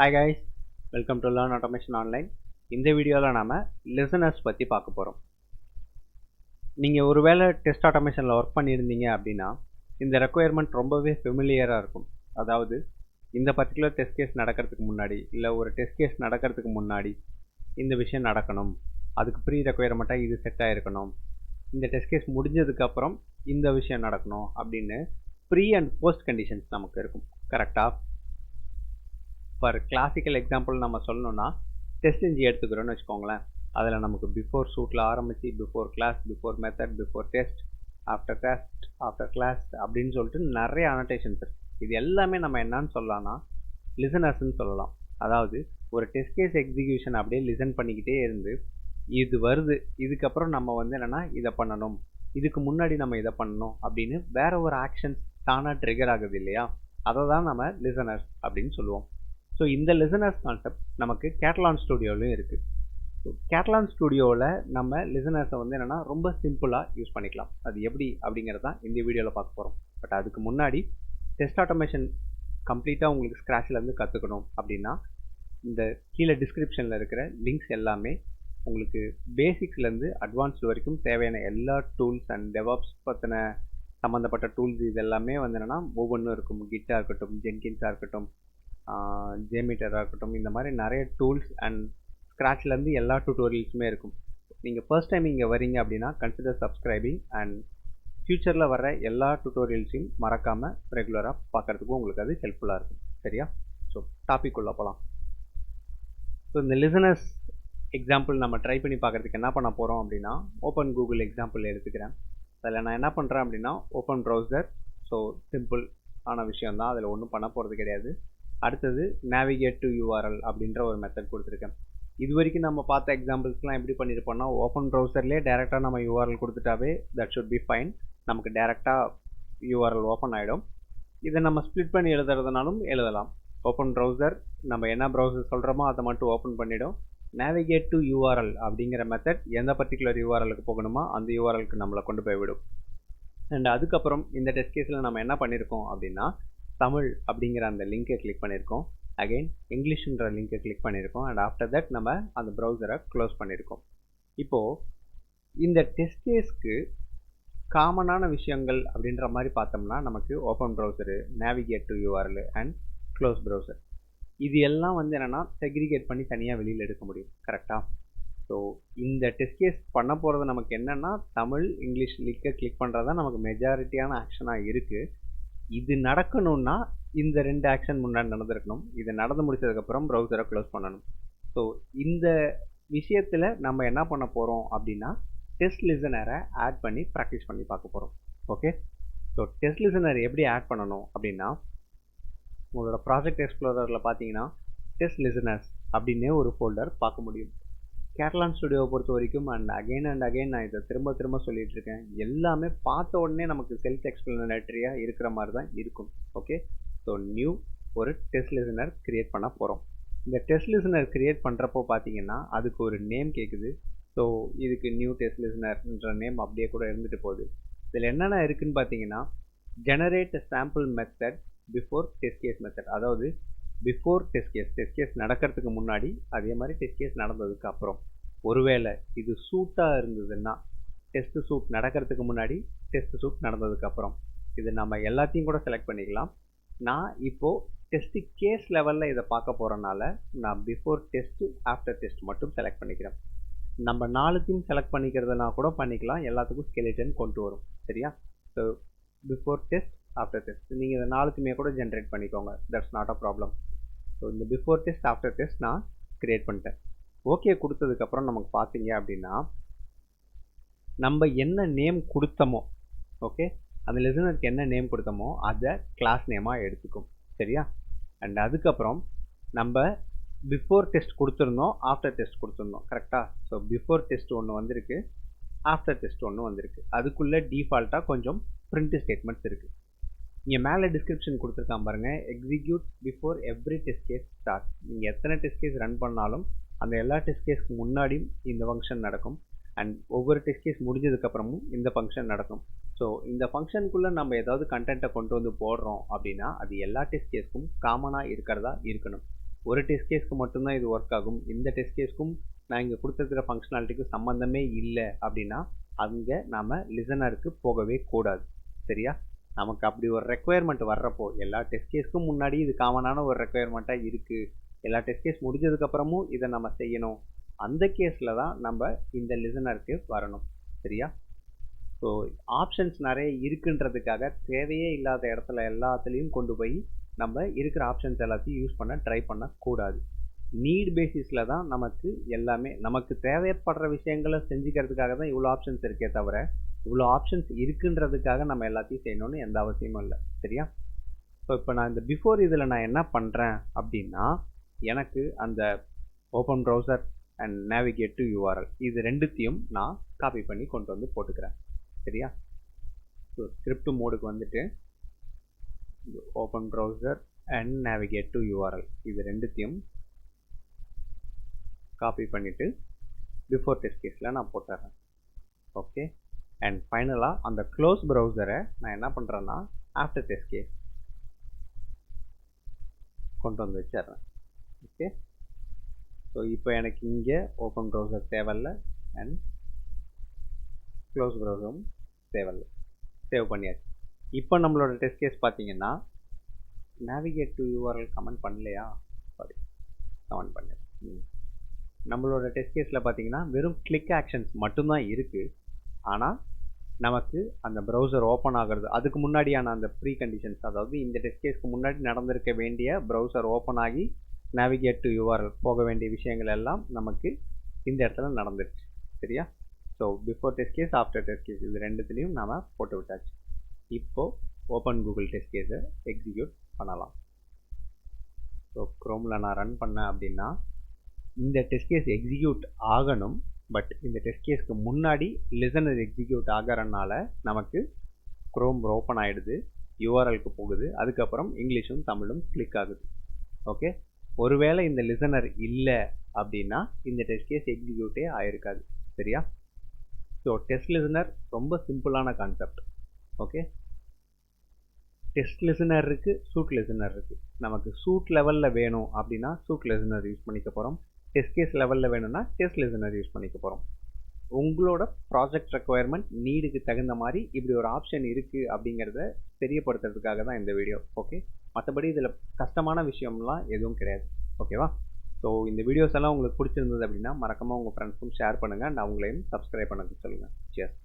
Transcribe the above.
Hi guys, welcome to Learn Automation Online. இந்த வீடியோவில் நாம் லிசனர்ஸ் பற்றி பார்க்க போகிறோம். நீங்கள் ஒருவேளை டெஸ்ட் ஆட்டோமேஷனில் ஒர்க் பண்ணியிருந்தீங்க அப்படின்னா இந்த ரெக்குயர்மெண்ட் ரொம்பவே ஃபெமிலியராக இருக்கும். அதாவது இந்த பர்டிகுலர் டெஸ்ட் கேஸ் நடக்கிறதுக்கு முன்னாடி இல்லை ஒரு டெஸ்ட் கேஸ் நடக்கிறதுக்கு முன்னாடி இந்த விஷயம் நடக்கணும், அதுக்கு ப்ரீ ரெக்குயர்மெண்ட்டாக இது செட் ஆகிருக்கணும், இந்த டெஸ்ட் கேஸ் முடிஞ்சதுக்கப்புறம் இந்த விஷயம் நடக்கணும் அப்படின்னு ப்ரீ அண்ட் போஸ்ட் கண்டிஷன்ஸ் நமக்கு இருக்கும். கரெக்டாக? ஃபார் கிளாசிக்கல் எக்ஸாம்பிள் நம்ம சொல்லணும்னா TestNG எடுத்துக்கிறோன்னு வச்சுக்கோங்களேன். அதில் நமக்கு பிஃபோர் சூட்டில் ஆரம்பித்து before class, before method, before test, after class அப்படின்னு சொல்லிட்டு நிறைய அனோட்டேஷன்ஸ் இருக்குது. இது எல்லாமே நம்ம என்னன்னு சொல்லலாம்னா லிசனர்ஸ்ன்னு சொல்லலாம். அதாவது ஒரு டெஸ்ட் கேஸ் எக்ஸிக்யூஷன் அப்படியே லிசன் பண்ணிக்கிட்டே இருந்து இது வருது, இதுக்கப்புறம் நம்ம என்னென்னா இதை பண்ணணும், இதுக்கு முன்னாடி நம்ம இதை பண்ணணும் அப்படின்னு வேற ஒரு ஆக்ஷன்ஸ் தானாக ட்ரிகர் ஆகுது இல்லையா, அதை தான் நம்ம லிசனர்ஸ் அப்படின்னு சொல்லுவோம். ஸோ இந்த லிசனர்ஸ் கான்செப்ட் நமக்கு கேட்டலான் ஸ்டுடியோலையும் இருக்குது. ஸோ கேட்டலான் ஸ்டுடியோவில் நம்ம லிசனர்ஸை என்னென்னா ரொம்ப சிம்பிளாக யூஸ் பண்ணிக்கலாம். அது எப்படி அப்படிங்கிறது தான் இந்த வீடியோவில் பார்க்க போகிறோம். பட் அதுக்கு முன்னாடி டெஸ்ட் ஆட்டோமேஷன் கம்ப்ளீட்டாக உங்களுக்கு ஸ்க்ராட்ச்லேருந்து கற்றுக்கணும் அப்படின்னா இந்த கீழே டிஸ்கிரிப்ஷனில் இருக்கிற லிங்க்ஸ் எல்லாமே உங்களுக்கு பேசிக்ஸ்லேருந்து அட்வான்ஸ்டு வரைக்கும் தேவையான எல்லா டூல்ஸ் அண்ட் டெவாப்ஸ் பற்றின சம்மந்தப்பட்ட டூல்ஸ் இது எல்லாமே என்னென்னா ஒவ்வொன்றும் இருக்கும். கிட்டாக இருக்கட்டும், ஜென்கின்ஸாக இருக்கட்டும், ஜேமீட்டராக இருக்கட்டும், இந்த மாதிரி நிறைய டூல்ஸ் அண்ட் ஸ்க்ராட்ச்லேருந்து எல்லா டியூட்டோரியல்ஸுமே இருக்கும். நீங்கள் ஃபர்ஸ்ட் டைம் இங்கே வரீங்க அப்படின்னா கன்சிடர் சப்ஸ்கிரைபிங் அண்ட் ஃப்யூச்சரில் வர எல்லா டியூட்டோரியல்ஸையும் மறக்காமல் ரெகுலராக பார்க்குறதுக்கும் உங்களுக்கு அது ஹெல்ப்ஃபுல்லாக இருக்கும். சரியா? ஸோ டாபிக் உள்ள போகலாம். ஸோ இந்த லிசனர்ஸ் எக்ஸாம்பிள் நம்ம ட்ரை பண்ணி பார்க்குறதுக்கு என்ன பண்ண போகிறோம் அப்படின்னா ஓப்பன் கூகுள் எக்ஸாம்பிள் எடுத்துக்கிறேன். அதில் நான் என்ன பண்ணுறேன் அப்படின்னா ஓப்பன் ப்ரௌசர். ஸோ சிம்பிள் ஆன விஷயந்தான், அதில் ஒன்றும் பண்ண போகிறது கிடையாது. அடுத்தது நேவிகேட் டு யூஆர்எல் அப்படின்ற ஒரு மெத்தட் கொடுத்துருக்கேன். இது வரைக்கும் நம்ம பார்த்த எக்ஸாம்பிள்ஸ்லாம் எப்படி பண்ணியிருப்போம்னா ஓப்பன் ப்ரௌசர்லேயே டேரெக்டாக நம்ம யூஆர்எல் கொடுத்துட்டாவே தட் ஷுட் பி ஃபைன். நமக்கு டேரெக்டாக யூஆர்எல் ஓப்பன் ஆகிடும். இதை நம்ம ஸ்ப்ளிட் பண்ணி எழுதுறதுனாலும் எழுதலாம். ஓப்பன் ப்ரௌசர் நம்ம என்ன ப்ரௌசர் சொல்கிறோமோ அதை மட்டும் ஓப்பன் பண்ணிவிடும். நேவிகேட் டு யூஆர்எல் அப்படிங்கிற மெத்தட் எந்த பர்டிகுலர் யூஆர்எலுக்கு போகணுமோ அந்த யூஆர்எலுக்கு நம்மளை கொண்டு போய்விடும். அண்ட் அதுக்கப்புறம் இந்த டெஸ்ட் கேஸில் நம்ம என்ன பண்ணியிருக்கோம் அப்படின்னா தமிழ் அப்படிங்கிற அந்த லிங்கை கிளிக் பண்ணியிருக்கோம். அகெயின் இங்கிலீஷ்ன்ற லிங்கை கிளிக் பண்ணியிருக்கோம். அண்ட் ஆஃப்டர் தட் நம்ம அந்த ப்ரௌசரை க்ளோஸ் பண்ணியிருக்கோம். இப்போது இந்த டெஸ்ட் கேஸ்க்கு காமனான விஷயங்கள் அப்படின்ற மாதிரி பார்த்தோம்னா நமக்கு open browser, navigate to URL and close browser, இது எல்லாம் என்னென்னா செக்ரிகேட் பண்ணி தனியாக வெளியில் எடுக்க முடியும். கரெக்டாக? ஸோ இந்த டெஸ்ட் கேஸ் பண்ண போகிறது நமக்கு என்னென்னா தமிழ், இங்கிலீஷ் லிங்கை கிளிக் பண்ணுறது தான் நமக்கு மெஜாரிட்டியான ஆக்ஷனாக இருக்குது. இது நடக்கணும்னா இந்த ரெண்டு ஆக்ஷன் முன்னாடி நடந்திருக்கணும். இது நடந்து முடிச்சதுக்கப்புறம் ப்ரௌசரை க்ளோஸ் பண்ணணும். ஸோ இந்த விஷயத்தில் நம்ம என்ன பண்ண போகிறோம் அப்படின்னா டெஸ்ட் லிசனரை ஆட் பண்ணி ப்ராக்டிஸ் பண்ணி பார்க்க போகிறோம். ஓகே. ஸோ டெஸ்ட் லிசனர் எப்படி ஆட் பண்ணணும் அப்படின்னா உங்களோட ப்ராஜெக்ட் எக்ஸ்ப்ளோரரில் பார்த்தீங்கன்னா டெஸ்ட் லிசனர்ஸ் அப்படின்னே ஒரு ஃபோல்டர் பார்க்க முடியும். கேட்டலான் ஸ்டுடியோவை பொறுத்த வரைக்கும் அண்ட் அகைன் நான் இதை திரும்ப சொல்லிட்டு இருக்கேன், எல்லாமே பார்த்த உடனே நமக்கு செல்ஃப் எக்ஸ்பிளனேட்டரியாக இருக்கிற மாதிரி தான் இருக்கும். ஓகே. ஸோ நியூ ஒரு டெஸ்ட் லிசனர் கிரியேட் பண்ண போகிறோம். இந்த டெஸ்ட் லிசனர் கிரியேட் பண்ணுறப்போ பார்த்தீங்கன்னா அதுக்கு ஒரு நேம் கேட்குது. ஸோ இதுக்கு நியூ டெஸ்ட் லிசனர்ன்ற நேம் அப்படியே கூட இருந்துட்டு போகுது. இதில் என்னென்ன இருக்குதுன்னு பார்த்தீங்கன்னா generate sample method before test case method, அதாவது பிஃபோர் டெஸ்ட் கேஸ் நடக்கிறதுக்கு முன்னாடி, அதே மாதிரி டெஸ்ட் கேஸ் நடந்ததுக்கு அப்புறம். ஒருவேளை இது சூட்டாக இருந்ததுன்னா டெஸ்ட் சூட் நடக்கிறதுக்கு முன்னாடி, டெஸ்ட் சூட் நடந்ததுக்கப்புறம், இது நம்ம எல்லாத்தையும் கூட செலக்ட் பண்ணிக்கலாம். நான் இப்போது டெஸ்ட்டு கேஸ் லெவலில் இதை பார்க்க போகிறனால நான் பிஃபோர் டெஸ்ட்டு ஆஃப்டர் டெஸ்ட் மட்டும் செலக்ட் பண்ணிக்கிறேன். நம்ம நாலுத்தையும் செலக்ட் பண்ணிக்கிறதுனா கூட பண்ணிக்கலாம், எல்லாத்துக்கும் ஸ்கெலிட்டன் கொண்டு வரும். சரியா? So before test, after test நீங்கள் இதை நாலுத்துமே கூட ஜென்ரேட் பண்ணிக்கோங்க. That's not a problem. So இந்த பிஃபோர் டெஸ்ட், ஆஃப்டர் டெஸ்ட் நான் க்ரியேட் பண்ணிட்டேன். ஓகே கொடுத்ததுக்கப்புறம் நமக்கு பார்த்தீங்க அப்படின்னா நம்ம என்ன நேம் கொடுத்தோமோ, ஓகே, அந்த லிசனருக்கு என்ன நேம் கொடுத்தோமோ அதை கிளாஸ் நேமாக எடுத்துக்கும். சரியா? அண்ட் அதுக்கப்புறம் நம்ம பிஃபோர் டெஸ்ட் கொடுத்துருந்தோம், ஆஃப்டர் டெஸ்ட் கொடுத்துருந்தோம். கரெக்டாக? ஸோ பிஃபோர் டெஸ்ட் ஒன்று வந்திருக்கு, ஆஃப்டர் டெஸ்ட் ஒன்று வந்திருக்கு. அதுக்குள்ளே டிஃபால்ட்டாக கொஞ்சம் பிரிண்ட் ஸ்டேட்மெண்ட்ஸ் இருக்குது. இங்கே மேலே டிஸ்கிரிப்ஷன் கொடுத்துருக்கான் பாருங்கள், execute before every test case start. நீங்கள் எத்தனை டெஸ்ட் கேஸ் ரன் பண்ணாலும் அந்த எல்லா டெஸ்ட் கேஸ்க்கு முன்னாடியும் இந்த ஃபங்க்ஷன் நடக்கும். அண்ட் ஒவ்வொரு டெஸ்ட் கேஸ் முடிஞ்சதுக்கப்புறமும் இந்த ஃபங்க்ஷன் நடக்கும். ஸோ இந்த ஃபங்க்ஷனுக்குள்ளே நம்ம ஏதாவது கண்டென்ட்டை கொண்டு வந்து போடுறோம் அப்படின்னா அது எல்லா டெஸ்ட் கேஸ்க்கும் காமனாக இருக்கிறதா இருக்கணும். ஒரு டெஸ்ட் கேஸ்க்கு மட்டும்தான் இது ஒர்க் ஆகும், இந்த டெஸ்ட் கேஸ்க்கும் நான் இங்கே கொடுத்துருக்கிற ஃபங்க்ஷனாலிட்டிக்கு சம்மந்தமே இல்லை அப்படின்னா அங்கே நாம் லிசனருக்கு போகவே கூடாது. சரியா? நமக்கு அப்படி ஒரு ரெக்குயர்மெண்ட் வர்றப்போ, எல்லா டெஸ்ட் கேஸ்க்கும் முன்னாடி இது காமனான ஒரு ரெக்குயர்மெண்ட்டாக இருக்குது, எல்லா டெஸ்ட் கேஸ் முடிஞ்சதுக்கப்புறமும் இதை நம்ம செய்யணும், அந்த கேஸில் தான் நம்ம இந்த லிசனருக்கு வரணும். சரியா? ஸோ ஆப்ஷன்ஸ் நிறைய இருக்குன்றதுக்காக தேவையே இல்லாத இடத்துல எல்லாத்துலேயும் கொண்டு போய் நம்ம இருக்கிற ஆப்ஷன்ஸ் எல்லாத்தையும் யூஸ் பண்ண ட்ரை பண்ணக்கூடாது. நீட் பேசிஸில் தான் நமக்கு எல்லாமே, நமக்கு தேவைப்படுற விஷயங்களை செஞ்சுக்கிறதுக்காக தான் இவ்வளோ ஆப்ஷன்ஸ் இருக்கே தவிர இவ்வளோ ஆப்ஷன்ஸ் இருக்குன்றதுக்காக நம்ம எல்லாத்தையும் செய்யணும்னு எந்த அவசியமும் இல்லை. சரியா? ஸோ இப்போ நான் இந்த பிஃபோர் இதில் நான் என்ன பண்ணுறேன் அப்படின்னா, எனக்கு அந்த open browser and navigate to URL இது ரெண்டுத்தையும் நான் காப்பி பண்ணி கொண்டு வந்து போட்டுக்கிறேன். சரியா? ஸோ ஸ்கிரிப்ட் மோடுக்கு வந்துட்டு open browser and navigate to URL இது ரெண்டுத்தையும் காப்பி பண்ணிவிட்டு பிஃபோர் டெஸ்ட் கேஸில் நான் போட்டுறேன். ஓகே. அண்ட் ஃபைனலாக அந்த க்ளோஸ் ப்ரௌசரை நான் என்ன பண்ணுறேன்னா ஆஃப்டர் டெஸ்ட் கேஸ் கொண்டு வந்து வச்சிட்றேன். ஓகே. ஸோ இப்போ எனக்கு இங்கே ஓப்பன் ப்ரௌசர் தேவையில்லை அண்ட் க்ளோஸ் ப்ரௌசரும் தேவையில்லை, சேவ் பண்ணியாச்சு. இப்போ நம்மளோட டெஸ்ட் கேஸ் பார்த்தீங்கன்னா நேவிகேட் டு யூஆர்எல் கமெண்ட் பண்ணலையா, சாரி கமெண்ட் பண்ணல. நம்மளோட டெஸ்ட் கேஸில் பார்த்தீங்கன்னா வெறும் கிளிக் ஆக்ஷன்ஸ் மட்டும்தான் இருக்குது. ஆனால் நமக்கு அந்த ப்ரௌசர் ஓப்பன் ஆகிறது அதுக்கு முன்னாடியான அந்த ப்ரீ கண்டிஷன்ஸ், அதாவது இந்த டெஸ்ட் கேஸ்க்கு முன்னாடி நடந்திருக்க வேண்டிய ப்ரௌசர் ஓப்பன் ஆகி நேவிகேட் டு யூஆர்எல் போக வேண்டிய விஷயங்கள் எல்லாம் நமக்கு இந்த இடத்துல நடந்துருச்சு. சரியா? So before test case after test case இது ரெண்டுத்துலேயும் நாம் போட்டு விட்டாச்சு. இப்போது ஓப்பன் கூகுள் டெஸ்ட் கேஸை எக்ஸிக்யூட் பண்ணலாம். ஸோ க்ரோமில் நான் ரன் பண்ணேன் அப்படின்னா இந்த டெஸ்ட் கேஸ் எக்ஸிக்யூட் ஆகணும், பட் இந்த டெஸ்ட் கேஸ்க்கு முன்னாடி லிசனர் எக்ஸிக்யூட் ஆகிறனால நமக்கு க்ரோம் ஓப்பன் ஆகிடுது, யூஆர்எல்க்கு போகுது, அதுக்கப்புறம் இங்கிலீஷும் தமிழும் கிளிக் ஆகுது. ஓகே. ஒருவேளை இந்த லிசனர் இல்லை அப்படின்னா இந்த டெஸ்ட் கேஸ் எக்ஸிக்யூட்டே ஆயிருக்காது. சரியா? ஸோ டெஸ்ட் லிசனர் ரொம்ப சிம்பிளான கான்செப்ட். ஓகே. டெஸ்ட் லிசனர் இருக்குது, சூட் லிசனர் இருக்குது. நமக்கு சூட் லெவலில் வேணும் அப்படின்னா சூட் லிசனர் யூஸ் பண்ணிக்க போகிறோம், டெஸ்ட் கேஸ் லெவலில் வேணும்னா டெஸ்ட் லிசனர் யூஸ் பண்ணிக்க போகிறோம். உங்களோட ப்ராஜெக்ட் ரெக்குயர்மெண்ட் நீடுக்கு தகுந்த மாதிரி இப்படி ஒரு ஆப்ஷன் இருக்குது அப்படிங்கிறத தெரியப்படுத்துறதுக்காக தான் இந்த வீடியோ. ஓகே. மற்றபடி இதில் கஷ்டமான விஷயம்லாம் எதுவும் கிடையாது. ஓகேவா? ஸோ இந்த வீடியோஸ் எல்லாம் உங்களுக்கு பிடிச்சிருந்தது அப்படின்னா மறக்காமல் உங்கள் ஃப்ரெண்ட்ஸுக்கும் ஷேர் பண்ணுங்கள், நான் உங்களையும் சப்ஸ்கிரைப் பண்ண சொல்லுங்கள். சியர்ஸ்.